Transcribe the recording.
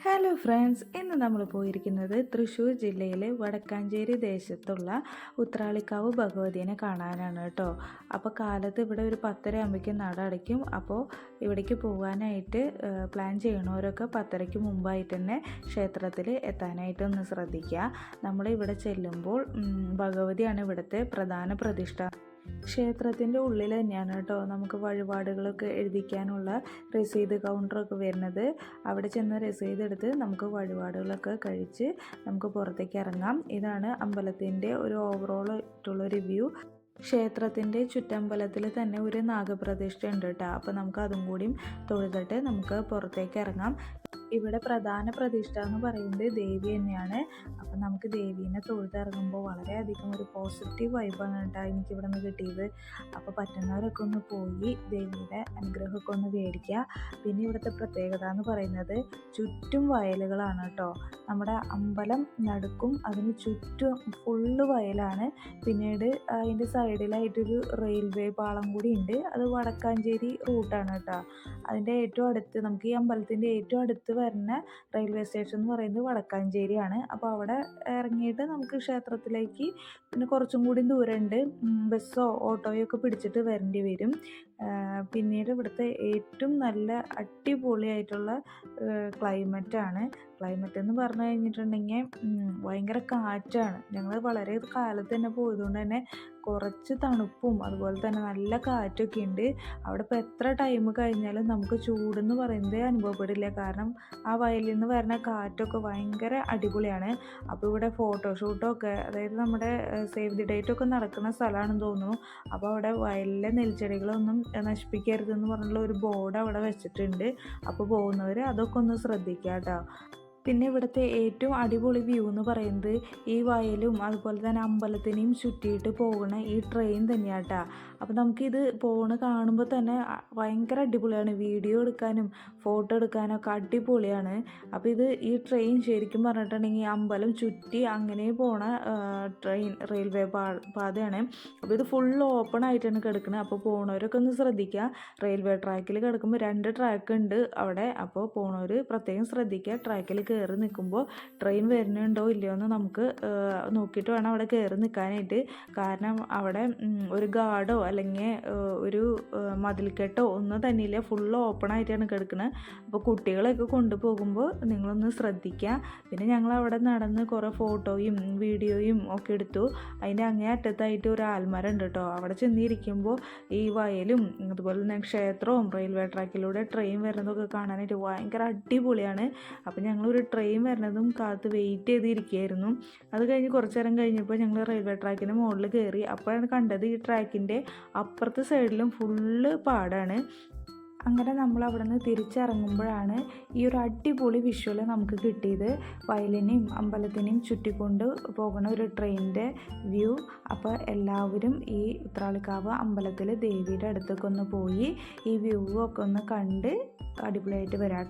Hello friends, ഇന്ന് നമ്മൾ പോയിരിക്കുന്നത് തൃശ്ശൂർ ജില്ലയിലെ വടക്കാഞ്ചേരി ദേശത്തുള്ള ഉത്രാളിക്കാവ് ഭഗവതിനെ കാണാനാണ് കേട്ടോ. അപ്പോൾ കാലത്ത് ഇവിടെ ഒരു 10:30 ആകുമ്പോഴേക്കും നട അടയ്ക്കും. അപ്പോൾ ഇവിടേക്ക് പോകാനായിട്ട് പ്ലാൻ ചെയ്യണവരൊക്കെ 10:30 മുമ്പായിട്ട് തന്നെ ക്ഷേത്രത്തിൽ എത്താനായിട്ട് ഒന്ന് ശ്രദ്ധിക്കുക. നമ്മളിവിടെ ചെല്ലുമ്പോൾ ഭഗവതിയാണ് ഇവിടുത്തെ പ്രധാന പ്രതിഷ്ഠ. ക്ഷേത്രത്തിൻ്റെ ഉള്ളിൽ തന്നെയാണ് കേട്ടോ നമുക്ക് വഴിപാടുകളൊക്കെ എഴുതിക്കാനുള്ള രസീത് കൗണ്ടറൊക്കെ വരുന്നത്. അവിടെ ചെന്ന് രസീത് എടുത്ത് നമുക്ക് വഴിപാടുകളൊക്കെ കഴിച്ച് നമുക്ക് പുറത്തേക്ക് ഇറങ്ങാം. ഇതാണ് അമ്പലത്തിൻ്റെ ഒരു ഓവറോൾ ആയിട്ടുള്ള റിവ്യൂ. ക്ഷേത്രത്തിൻ്റെ ചുറ്റമ്പലത്തിൽ തന്നെ ഒരു നാഗപ്രതിഷ്ഠ ഉണ്ട് കേട്ടോ. അപ്പോൾ നമുക്ക് അതും കൂടിയും തൊഴുതിട്ട് നമുക്ക് പുറത്തേക്ക് ഇറങ്ങാം. ഇവിടെ പ്രധാന പ്രതിഷ്ഠ എന്ന് പറയുന്നത് ദേവി തന്നെയാണ്. അപ്പം നമുക്ക് ദേവീനെ തൊഴുതിറങ്ങുമ്പോൾ വളരെയധികം ഒരു പോസിറ്റീവ് വൈബാണ് കേട്ടോ എനിക്കിവിടെ നിന്ന് കിട്ടിയത്. അപ്പോൾ പറ്റുന്നവരൊക്കെ ഒന്ന് പോയി ദേവിയുടെ അനുഗ്രഹമൊക്കെ ഒന്ന് മേടിക്കുക. പിന്നെ ഇവിടുത്തെ പ്രത്യേകത എന്ന് പറയുന്നത് ചുറ്റും വയലുകളാണ് കേട്ടോ. നമ്മുടെ അമ്പലം നടുക്കും അതിന് ചുറ്റും ഫുള്ള് വയലാണ്. പിന്നീട് അതിൻ്റെ സൈഡിലായിട്ടൊരു റെയിൽവേ പാളം കൂടി ഉണ്ട്. അത് വടക്കാഞ്ചേരി റൂട്ടാണ് കേട്ടോ. അതിൻ്റെ ഏറ്റവും അടുത്ത് നമുക്ക് ഈ അമ്പലത്തിൻ്റെ ഏറ്റവും അടുത്ത് വരുന്ന റെയിൽവേ സ്റ്റേഷൻ എന്ന് പറയുന്നത് വടക്കാഞ്ചേരിയാണ്. അപ്പോൾ അവിടെ ഇറങ്ങിയിട്ട് നമുക്ക് ക്ഷേത്രത്തിലേക്ക് പിന്നെ കുറച്ചും കൂടി ദൂരമുണ്ട്. ബസ്സോ ഓട്ടോയോ ഒക്കെ പിടിച്ചിട്ട് വരേണ്ടി വരും. പിന്നീട് ഇവിടുത്തെ ഏറ്റവും നല്ല അടിപൊളിയായിട്ടുള്ള ക്ലൈമറ്റാണ്. ക്ലൈമറ്റ് എന്ന് പറഞ്ഞു കഴിഞ്ഞിട്ടുണ്ടെങ്കിൽ ഭയങ്കര കാറ്റാണ്. ഞങ്ങൾ വളരെ കാലത്ത് തന്നെ പോയതുകൊണ്ട് തന്നെ കുറച്ച് തണുപ്പും അതുപോലെ തന്നെ നല്ല കാറ്റൊക്കെ ഉണ്ട്. അവിടെ ഇപ്പോൾ എത്ര ടൈം കഴിഞ്ഞാലും നമുക്ക് ചൂടെന്ന് പറയുന്നത് അനുഭവപ്പെടില്ല. കാരണം ആ വയലിൽ നിന്ന് വരുന്ന കാറ്റൊക്കെ ഭയങ്കര അടിപൊളിയാണ്. അപ്പോൾ ഇവിടെ ഫോട്ടോഷൂട്ടൊക്കെ അതായത് നമ്മുടെ സേവ് ദി ഡേറ്റൊക്കെ നടക്കുന്ന സ്ഥലമാണെന്ന് തോന്നുന്നു. അപ്പോൾ അവിടെ വയലിലെ നെൽച്ചെടികളൊന്നും നശിപ്പിക്കരുതെന്ന് പറഞ്ഞുള്ള ഒരു ബോർഡ് അവിടെ വെച്ചിട്ടുണ്ട്. അപ്പോൾ പോകുന്നവർ അതൊക്കെ ഒന്ന് ശ്രദ്ധിക്കുക കേട്ടോ. പിന്നെ ഇവിടുത്തെ ഏറ്റവും അടിപൊളി വ്യൂ എന്ന് പറയുന്നത് ഈ വയലും അതുപോലെ തന്നെ അമ്പലത്തിനെയും ചുറ്റിയിട്ട് പോകുന്ന ഈ ട്രെയിൻ തന്നെയാട്ടാ. അപ്പോൾ നമുക്കിത് കാണുമ്പോൾ തന്നെ ഭയങ്കര അടിപൊളിയാണ്. വീഡിയോ എടുക്കാനും ഫോട്ടോ എടുക്കാനും ഒക്കെ അടിപൊളിയാണ്. അപ്പോൾ ഈ ട്രെയിൻ ശരിക്കും പറഞ്ഞിട്ടുണ്ടെങ്കിൽ അമ്പലം ചുറ്റി അങ്ങനെ പോണ റെയിൽവേ പാതയാണ്. അപ്പോൾ ഇത് ഫുൾ ഓപ്പൺ ആയിട്ടാണ് കിടക്കുന്നത്. അപ്പോൾ പോണവരൊക്കെ ഒന്ന് ശ്രദ്ധിക്കുക. റെയിൽവേ ട്രാക്കിൽ കിടക്കുമ്പോൾ 2 ട്രാക്ക് ഉണ്ട് അവിടെ. അപ്പോൾ പോണവർ പ്രത്യേകം ശ്രദ്ധിക്കുക. ട്രാക്കിൽ കയറി നിൽക്കുമ്പോൾ ട്രെയിൻ വരുന്നുണ്ടോ ഇല്ലയോ എന്ന് നമുക്ക് നോക്കിയിട്ട് വേണം അവിടെ കയറി നിൽക്കാനായിട്ട്. കാരണം അവിടെ ഒരു ഗാർഡോ അല്ലെങ്കിൽ ഒരു മതിൽക്കെട്ടോ ഒന്നും തന്നെയില്ല. ഫുള്ള് ഓപ്പൺ ആയിട്ടാണ് കിടക്കുന്നത്. അപ്പോൾ കുട്ടികളെയൊക്കെ കൊണ്ടുപോകുമ്പോൾ നിങ്ങളൊന്ന് ശ്രദ്ധിക്കുക. പിന്നെ ഞങ്ങൾ അവിടെ നടന്ന് കുറേ ഫോട്ടോയും വീഡിയോയും ഒക്കെ എടുത്തു. അതിൻ്റെ അങ്ങേ അറ്റത്തായിട്ട് ഒരു ആൽമരം ഉണ്ട് കേട്ടോ. അവിടെ ചെന്നിരിക്കുമ്പോൾ ഈ വയലും അതുപോലെ തന്നെ ക്ഷേത്രവും റെയിൽവേ ട്രാക്കിലൂടെ ട്രെയിൻ വരുന്നതൊക്കെ കാണാനായിട്ട് ഭയങ്കര അടിപൊളിയാണ്. അപ്പോൾ ഞങ്ങളൊരു ട്രെയിൻ വരുന്നതും കാത്ത് വെയിറ്റ് ചെയ്തിരിക്കുകയായിരുന്നു. അത് കഴിഞ്ഞ് കുറച്ച് നേരം കഴിഞ്ഞപ്പോൾ ഞങ്ങൾ റെയിൽവേ ട്രാക്കിൻ്റെ മുകളിൽ കയറി. അപ്പോഴാണ് കണ്ടത് ഈ ട്രാക്കിൻ്റെ അപ്പുറത്തെ സൈഡിലും ഫുള്ള് പാടാണ്. അങ്ങനെ നമ്മൾ അവിടെ നിന്ന് തിരിച്ചിറങ്ങുമ്പോഴാണ് ഈ ഒരു അടിപൊളി വിഷ്വൽ നമുക്ക് കിട്ടിയത്. വയലിനെയും അമ്പലത്തിനെയും ചുറ്റിക്കൊണ്ട് പോകുന്ന ഒരു ട്രെയിനിൻ്റെ വ്യൂ. അപ്പോൾ എല്ലാവരും ഈ ഉത്രാളിക്കാവ് അമ്പലത്തിൽ ദേവിയുടെ അടുത്തേക്ക് ഒന്ന് പോയി ഈ വ്യൂ ഒക്കെ ഒന്ന് കണ്ട് അടിപൊളിയായിട്ട് വരാം കേട്ടോ.